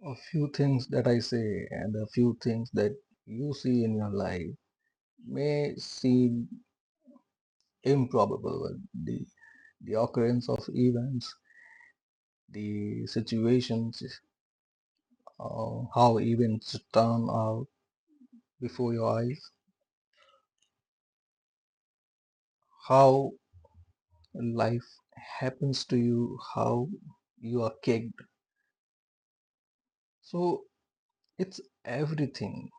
A few things that I say and a few things that you see in your life may seem improbable, but the occurrence of events, the situations, how events turn out before your eyes, how life happens to you, how you are kicked. So it's everything.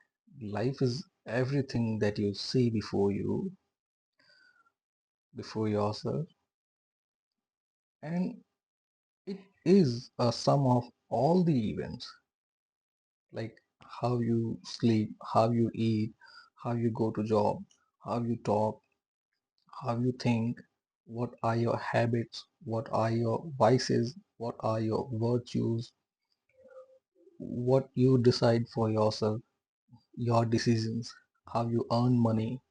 Life is everything that you see before you, before yourself, and it is a sum of all the events, like how you sleep, how you eat, how you go to job, how you talk, how you think, what are your habits, what are your vices, what are your virtues, what you decide for yourself, your decisions, how you earn money.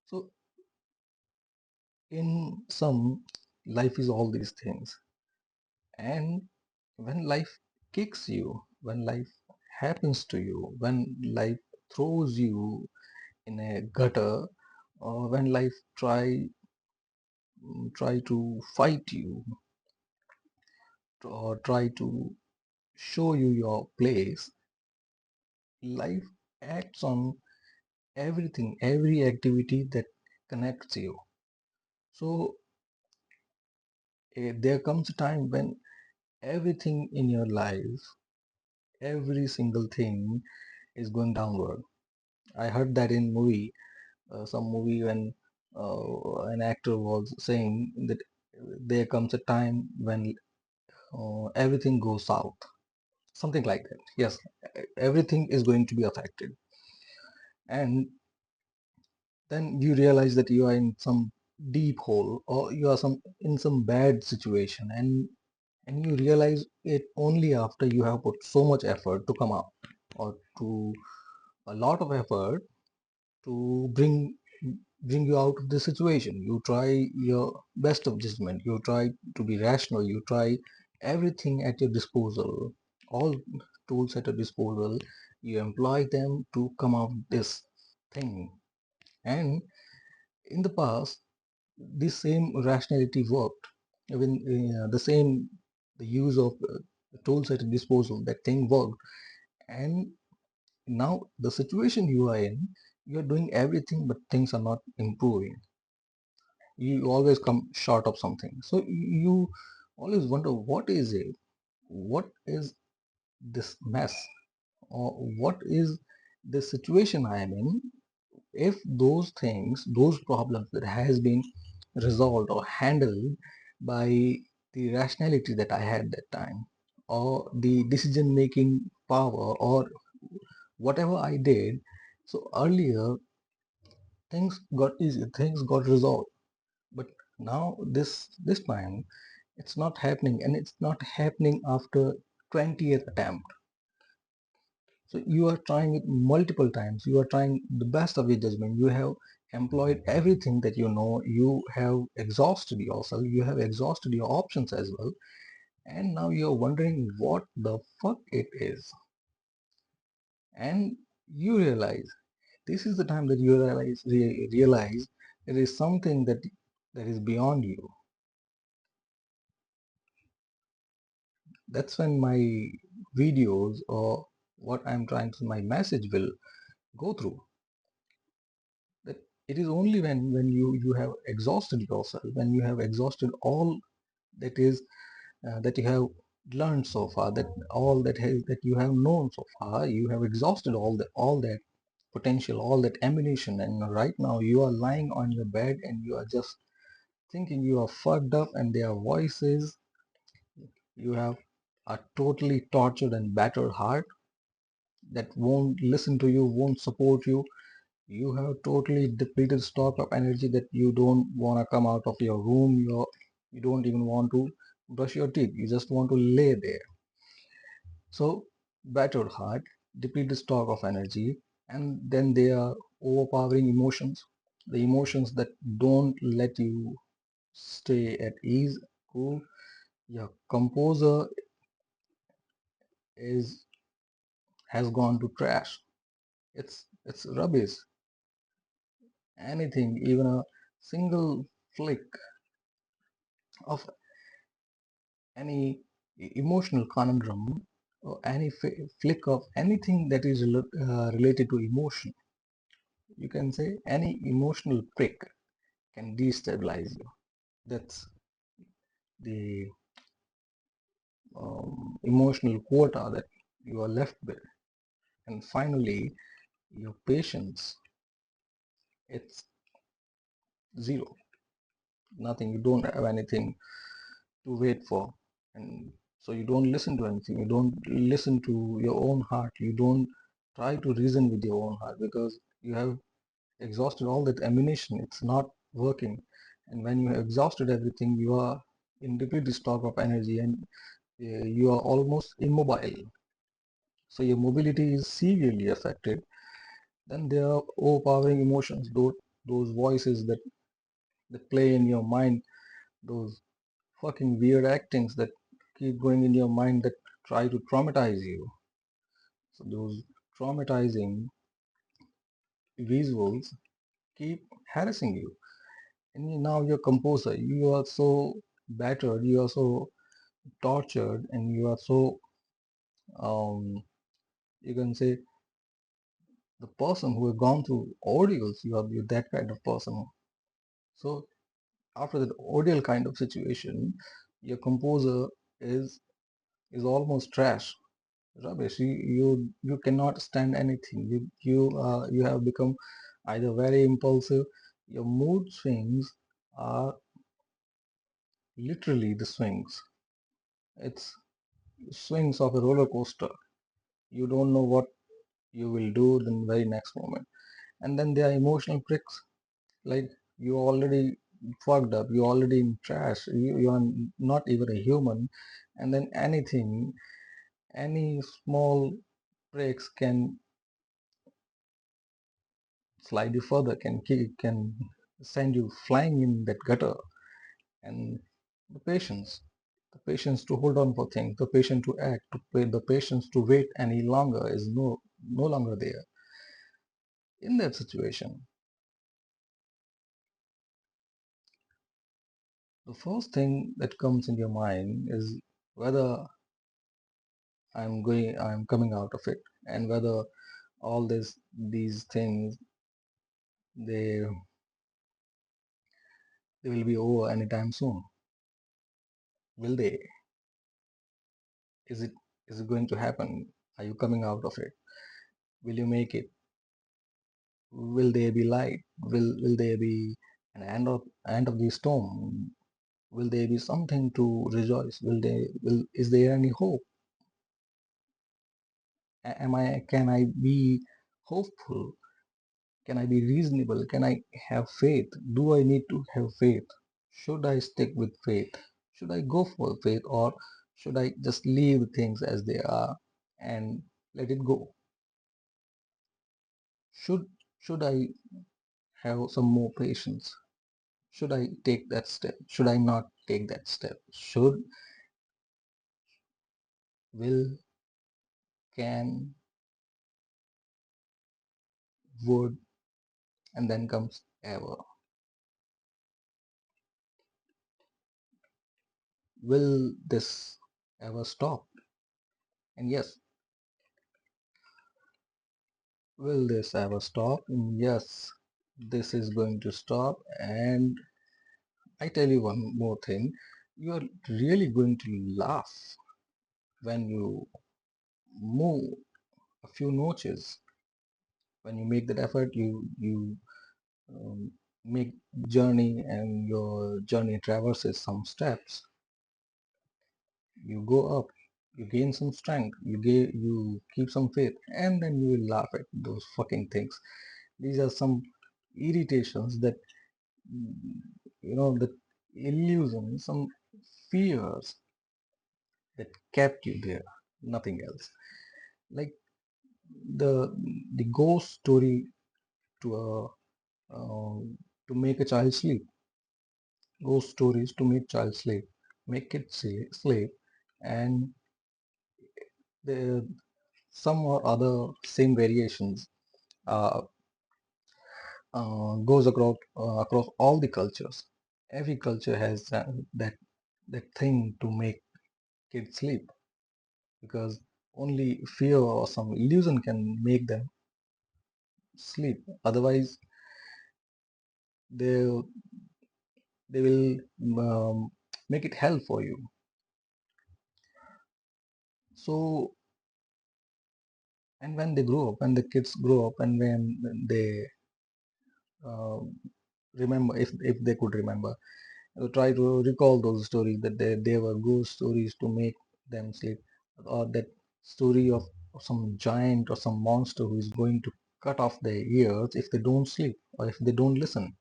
So in sum, life is all these things. And when life kicks you, when life happens to you, when life throws you in a gutter, or when life try to fight you, or try to show you your place, life acts on everything, every activity that connects you. So there comes a time when everything in your life, every single thing is going downward. I heard that in some movie when an actor was saying that there comes a time when everything goes south, something like that. Yes, everything is going to be affected, and then you realize that you are in some deep hole, or you are in some bad situation, and you realize it only after you have put so much effort to come out, or to a lot of effort to bring you out of the situation. You try your best of judgment, you try to be rational, you try everything at your disposal, all tools at your disposal, you employ them to come out this thing. And in the past, this same rationality worked. Even the use of the tools at your disposal, that thing worked. And now the situation you are in, you're doing everything but things are not improving. You always come short of something, so you always wonder, what is it, what is this mess, or what is the situation I am in. If those things, those problems that has been resolved or handled by the rationality that I had that time, or the decision making power, or whatever I did, so earlier things got easy, things got resolved. But now this time it's not happening, and it's not happening after 20th attempt. So you are trying it multiple times, you are trying the best of your judgment, you have employed everything that you know, you have exhausted yourself, you have exhausted your options as well, and now you're wondering what the fuck it is. And you realize, this is the time that you realize there is something that is beyond you. That's when my videos, or what I'm trying to, my message will go through. That it is only when you have exhausted yourself, when you have exhausted all that is that you have learned so far, that all that you have known so far, you have exhausted all that potential, all that ammunition, and right now you are lying on your bed and you are just thinking you are fucked up, and there are voices, you have a totally tortured and battered heart that won't listen to you, won't support you. You have totally depleted stock of energy that you don't want to come out of your room. You don't even want to brush your teeth. You just want to lay there. So battered heart, depleted stock of energy, and then there are overpowering emotions. The emotions that don't let you stay at ease, cool. Your composer is has gone to trash. It's rubbish. Anything, even a single flick of any emotional conundrum or any flick of anything that is related to emotion, you can say any emotional prick can destabilize you. That's the emotional quota that you are left with. And finally, your patience, it's zero. Nothing. You don't have anything to wait for. And so you don't listen to anything. You don't listen to your own heart. You don't try to reason with your own heart because you have exhausted all that ammunition. It's not working. And when you have exhausted everything, you are in depleted stock of energy and you are almost immobile. So your mobility is severely affected. Then there are overpowering emotions, those voices that play in your mind, those fucking weird actings that keep going in your mind that try to traumatize you. So those traumatizing visuals keep harassing you. And now you're composer. You are so battered, you are so tortured, and you are so um, you can say the person who have gone through ordeals. You're that kind of person. So after that ordeal kind of situation, your composer is is almost trash, rubbish. You cannot stand anything. You have become either very impulsive. Your mood swings are literally the swings. It's swings of a roller coaster. You don't know what you will do the very next moment. And then there are emotional pricks. Like you already fucked up. You already in trash. You are not even a human. And then anything, any small breaks can slide you further, can send you flying in that gutter. And the patience, the patience to hold on for things, the patience to act, the patience to wait any longer is no longer there. In that situation, the first thing that comes in your mind is whether I'm coming out of it, and whether all these things they they will be over anytime soon. Will they? Is it is it going to happen? Are you coming out of it? Will you make it? Will there be light? Will there be an end of the storm? Will there be something to rejoice? Will is there any hope? Can I be hopeful? Can I be reasonable? Can I have faith? Do I need to have faith? Should I stick with faith? Should I go for faith, or should I just leave things as they are and let it go? Should should I have some more patience? Should I take that step? Should I not take that step? Should, will, can, would, and then comes ever. Will this ever stop? And yes, will this ever stop? And yes, this is going to stop. And I tell you one more thing, you are really going to laugh when you move a few notches. When you make that effort, you make journey, and your journey traverses some steps. You go up, you gain some strength, you keep some faith, and then you will laugh at those fucking things. These are some irritations that the illusion, some fears that kept you there, nothing else. Like the the ghost story to a to make a child sleep. Ghost stories to make child sleep, make it sleep, and the some or other same variations uh, goes across all the cultures. Every culture has that thing to make kids sleep, because only fear or some illusion can make them sleep. Otherwise, they they will make it hell for you. So, and when they grow up, when the kids grow up, and when they uh, remember, if they could remember, try to recall those stories that they were ghost stories to make them sleep, or that story of some giant or some monster who is going to cut off their ears if they don't sleep or if they don't listen.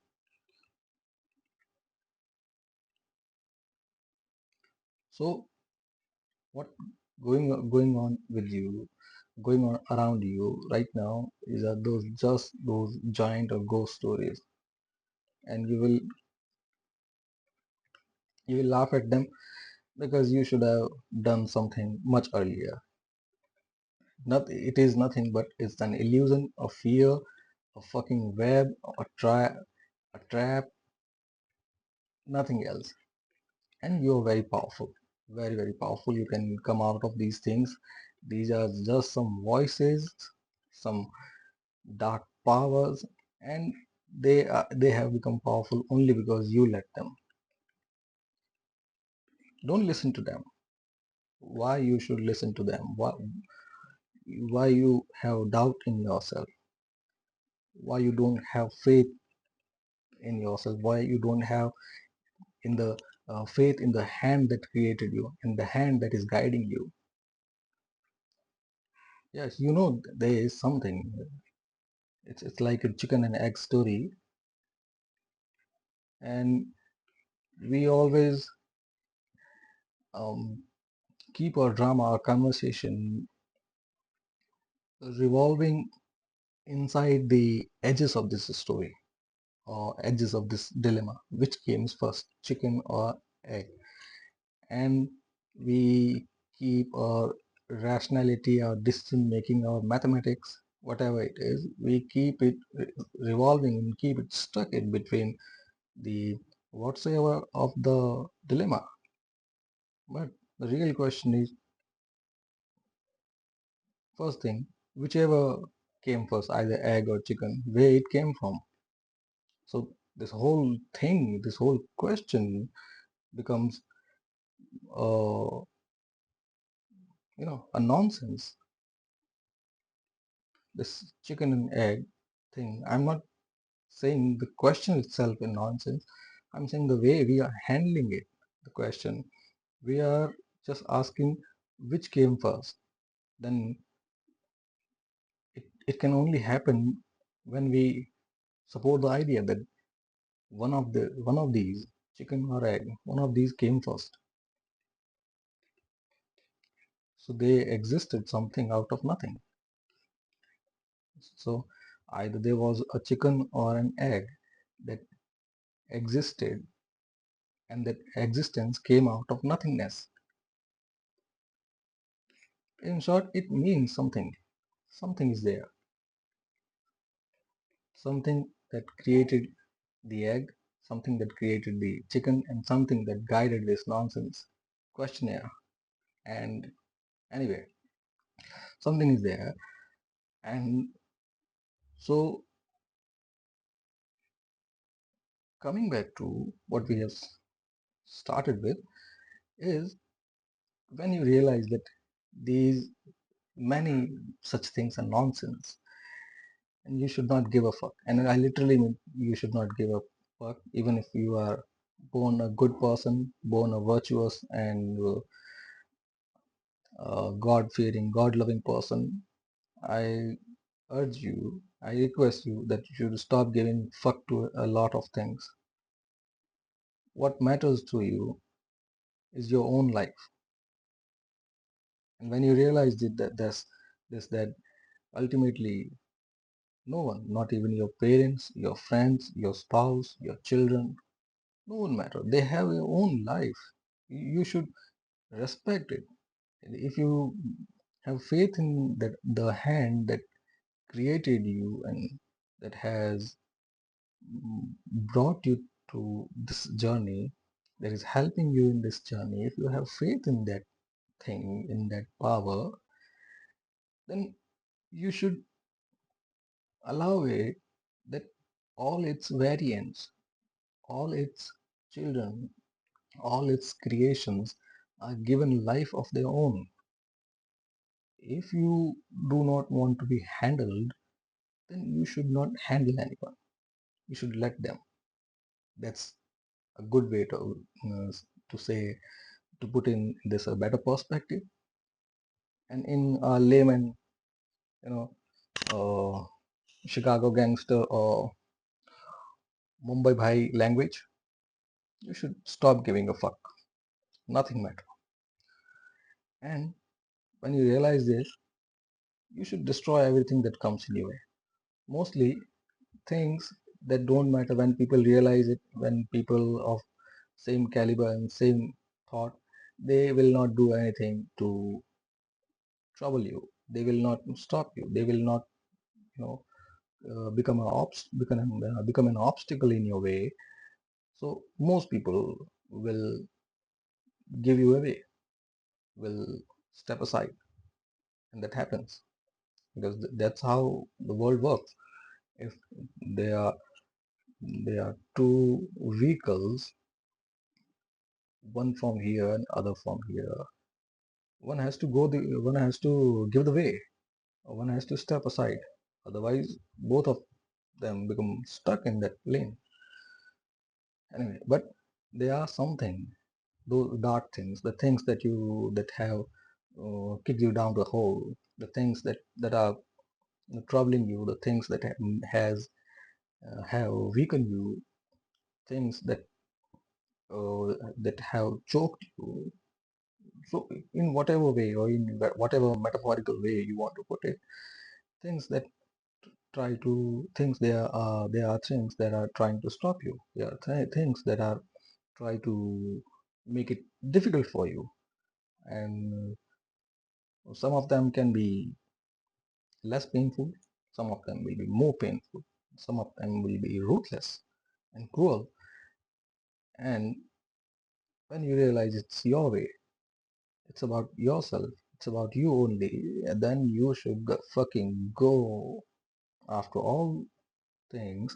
So what going on with you, going on around you right now is that those just those giant or ghost stories, and you will laugh at them because you should have done something much earlier. Not, it is nothing but it's an illusion, a fear, a fucking web, a trap, nothing else. And you're very powerful, very, very powerful. You can come out of these things. These are just some voices, some dark powers, and they have become powerful only because you let them. Don't listen to them. Why you should listen to them? Why you have doubt in yourself? Why you don't have faith in yourself? Why you don't have in the faith in the hand that created you and the hand that is guiding you? Yes, you know there is something. It's like a chicken and egg story, and we always um, keep our drama, our conversation revolving inside the edges of this story or edges of this dilemma. Which came first, chicken or egg? And we keep our rationality, our decision making, our mathematics, whatever it is, we keep it revolving and keep it stuck in between the whatsoever of the dilemma. But the real question is, first thing, whichever came first, either egg or chicken, where it came from. So this whole thing, this whole question becomes, uh, a nonsense. This chicken and egg thing. I'm not saying the question itself is nonsense. I'm saying the way we are handling it, the question. We are just asking which came first. Then it can only happen when we support the idea that one of these, chicken or egg, one of these came first. So they existed something out of nothing. So either there was a chicken or an egg that existed, and that existence came out of nothingness. In short, it means something. Something is there. Something that created the egg, something that created the chicken, and something that guided this nonsense questionnaire. And anyway, something is there. And so, coming back to what we have started with, is when you realize that these many such things are nonsense, and you should not give a fuck. And I literally mean you should not give a fuck, even if you are born a good person, born a virtuous and God-fearing, God-loving person. I urge you, I request you that you should stop giving fuck to a lot of things. What matters to you is your own life. And when you realize that ultimately no one, not even your parents, your friends, your spouse, your children, no one matter. They have their own life. You should respect it. If you Have faith in that the hand that created you and that has brought you to this journey, that is helping you in this journey. If you have faith in that thing, in that power, then you should allow it that all its variants, all its children, all its creations are given life of their own. If you do not want to be handled, then you should not handle anyone. You should let them. That's a good way to say, to put in this a better perspective. And in a layman, you know, uh, Chicago gangster or Mumbai Bhai language, you should stop giving a fuck. Nothing matter. And when you realize this, you should destroy everything that comes in your way. Mostly things that don't matter, when people realize it, when people of same caliber and same thought, they will not do anything to trouble you. They will not stop you. They will not, you know, become an obstacle in your way. So most people will give you away, will step aside, and that happens because that's how the world works. If there are there are two vehicles, one from here and other from here, one has to give the way, or one has to step aside. Otherwise, both of them become stuck in that lane. Anyway, but there are something, those dark things, the things that have kicked you down the hole, the things that are troubling you, the things that have weakened you, things that have choked you. So, in whatever way, or in whatever metaphorical way you want to put it, things that there are things that are trying to stop you. There are things that are try to make it difficult for you, and some of them can be less painful, some of them will be more painful, some of them will be ruthless and cruel. And when you realize it's your way, it's about yourself, it's about you only, and then you should fucking go after all things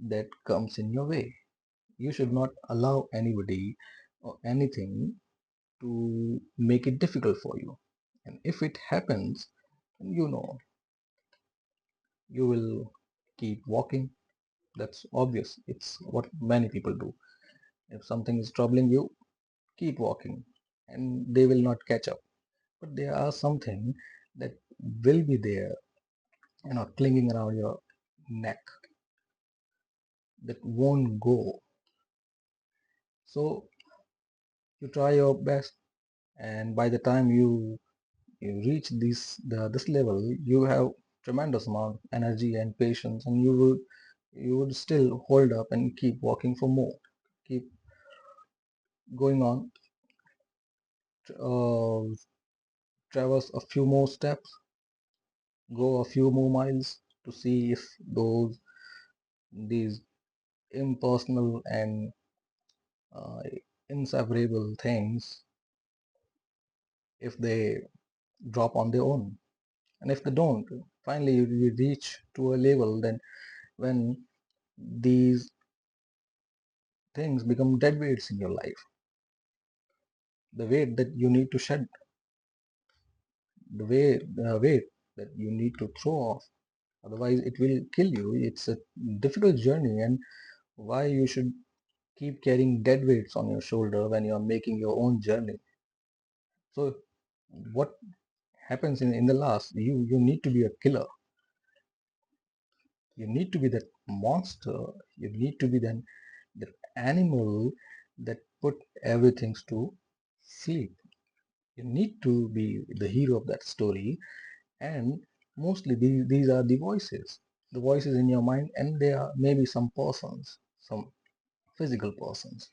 that comes in your way. You should not allow anybody or anything to make it difficult for you. And if it happens, you know, you will keep walking. That's obvious. It's what many people do. If something is troubling you, keep walking and they will not catch up. But there are something that will be there, clinging around your neck, that won't go. So you try your best, and by the time you reach this level, you have tremendous amount of energy and patience, and you would still hold up and keep walking for more, keep going on, uh, traverse a few more steps, go a few more miles to see if these impersonal and uh, inseparable things, if they drop on their own. And if they don't, finally you reach to a level then when these things become dead weights in your life, the weight that you need to shed, the weight that you need to throw off, otherwise it will kill you. It's a difficult journey, and why you should keep carrying dead weights on your shoulder when you are making your own journey? So what happens in the last, you need to be a killer, you need to be that monster, you need to be then the animal that put everything to sleep. You need to be the hero of that story. And mostly these are the voices in your mind, and there are maybe some persons, some physical persons.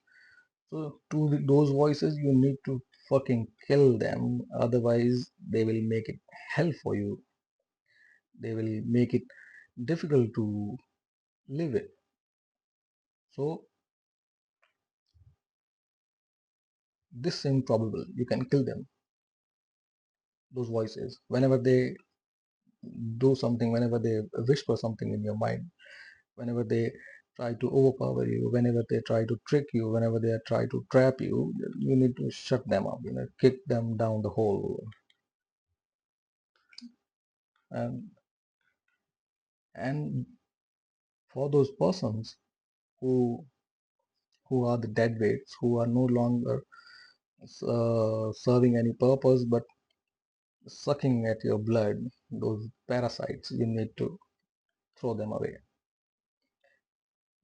So to those voices you need to fucking kill them, otherwise they will make it hell for you. They will make it difficult to live it. So this is improbable. You can kill them. Those voices, whenever they do something, whenever they whisper something in your mind, whenever they try to overpower you, whenever they try to trick you, whenever they try to trap you, you need to shut them up, kick them down the hole. And and for those persons who are the dead weights, who are no longer serving any purpose but sucking at your blood, those parasites, you need to throw them away.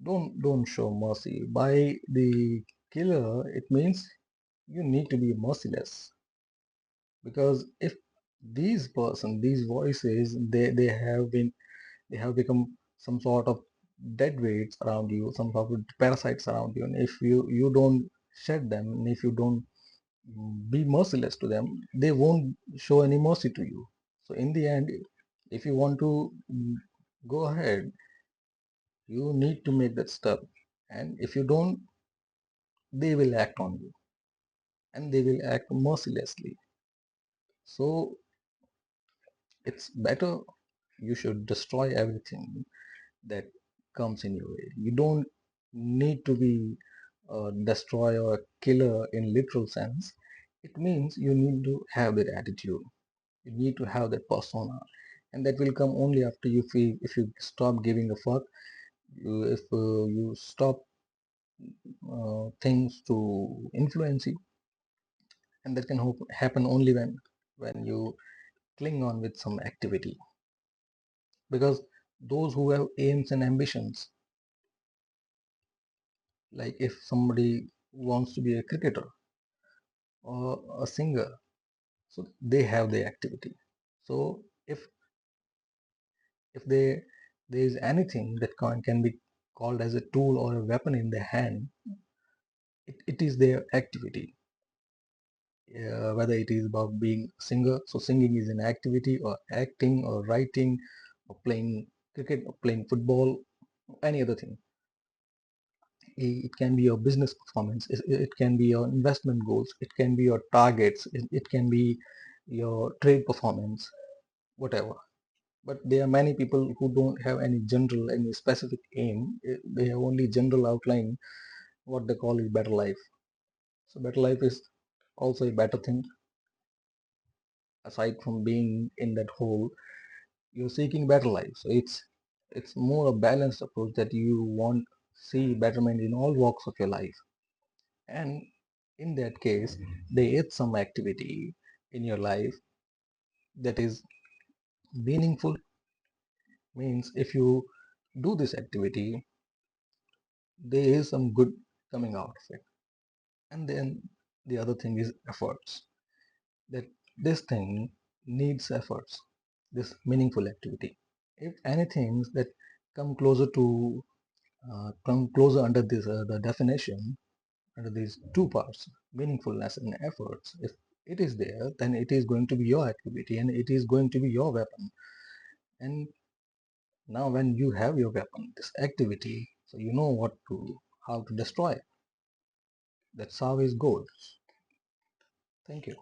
Don't show mercy. By the killer, it means you need to be merciless. Because if these voices, they have become some sort of dead weights around you, some sort of parasites around you, and if you don't shed them, and if you don't be merciless to them, they won't show any mercy to you. So in the end, if you want to go ahead, you need to make that step. And if you don't, they will act on you, and they will act mercilessly. So it's better you should destroy everything that comes in your way. You don't need to be a destroyer or a killer in literal sense. It means you need to have that attitude. You need to have that persona, and that will come only after you feel, if you stop giving a fuck, if you stop things to influence you, and that can happen only when you cling on with some activity. Because those who have aims and ambitions, like if somebody wants to be a cricketer or a singer, so they have the activity. So if there is anything that can be called as a tool or a weapon in their hand, it is their activity. Whether it is about being a singer, so singing is an activity, or acting, or writing, or playing cricket, or playing football, any other thing. It can be your business performance, it can be your investment goals, it can be your targets, it can be your trade performance, whatever. But there are many people who don't have any specific aim. They have only general outline, what they call is better life. So better life is also a better thing. Aside from being in that hole, you're seeking better life. So it's more a balanced approach, that you want see betterment in all walks of your life. And in that case, there is some activity in your life that is meaningful. Means if you do this activity, there is some good coming out of it. And then the other thing is efforts. That this thing needs efforts, this meaningful activity. If anything that come closer to come closer under this the definition, under these two parts, meaningfulness and efforts, if it is there, then it is going to be your activity, and it is going to be your weapon. And now when you have your weapon, this activity, so you know how to destroy it. That's how it goes. Thank you.